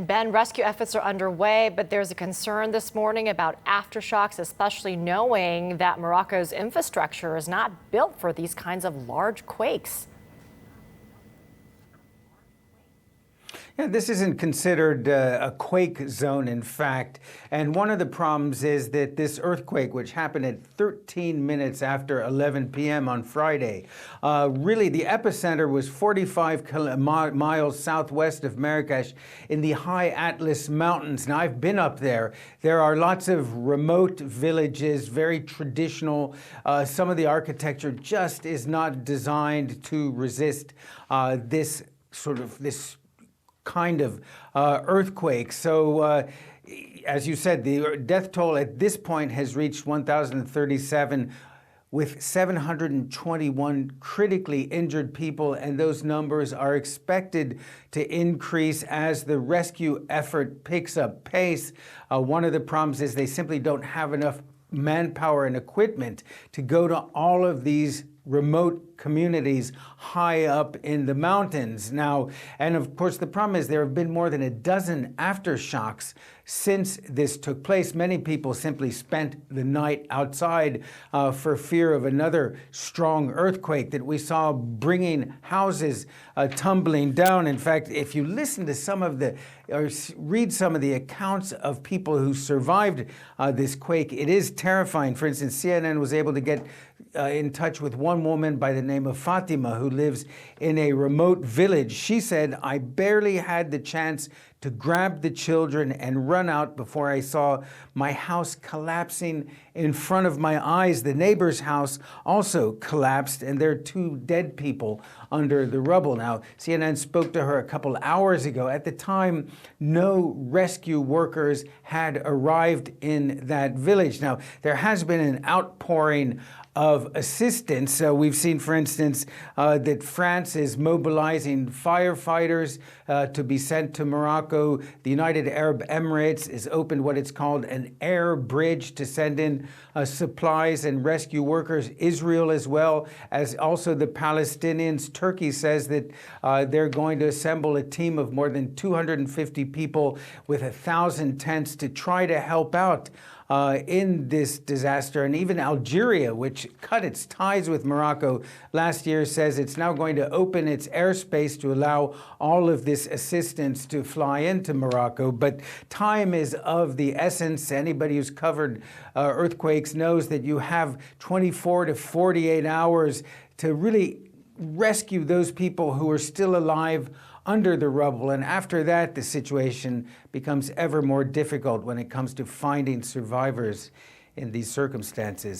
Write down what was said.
Ben, rescue efforts are underway, but there's a concern this morning about aftershocks, especially knowing that Morocco's infrastructure is not built for these kinds of large quakes. Yeah, this isn't considered a quake zone, in fact. And one of the problems is that this earthquake, which happened at 13 minutes after 11 p.m. on Friday, really the epicenter was 45 miles southwest of Marrakesh in the high Atlas Mountains. Now, I've been up there. There are lots of remote villages, very traditional. Some of the architecture just is not designed to resist this kind of earthquake. So as you said, the death toll at this point has reached 1,037 with 721 critically injured people, and those numbers are expected to increase as the rescue effort picks up pace. One of the problems is they simply don't have enough manpower and equipment to go to all of these remote communities high up in the mountains. Now, and of course, the problem is there have been more than a dozen aftershocks since this took place. Many people simply spent the night outside for fear of another strong earthquake that we saw bringing houses tumbling down. In fact, if you listen to some of the, or read some of the accounts of people who survived this quake, it is terrifying. For instance, CNN was able to get in touch with one woman by the name of Fátima who lives in a remote village. She said, "I barely had the chance to grab the children and run out before I saw my house collapsing in front of my eyes." The neighbor's house also collapsed, and there are 2 dead people under the rubble. Now, CNN spoke to her a couple hours ago. At the time, no rescue workers had arrived in that village. Now, there has been an outpouring of assistance. We've seen, for instance, that France is mobilizing firefighters to be sent to Morocco. The United Arab Emirates has opened what it's called an air bridge to send in supplies and rescue workers. Israel, as well as also the Palestinians. Turkey says that they're going to assemble a team of more than 250 people with 1,000 tents to try to help out in this disaster. And even Algeria, which cut its ties with Morocco last year, says it's now going to open its airspace to allow all of this assistance to fly into Morocco. But time is of the essence. Anybody who's covered earthquakes knows that you have 24 to 48 hours to really rescue those people who are still alive under the rubble. And after that, the situation becomes ever more difficult when it comes to finding survivors in these circumstances.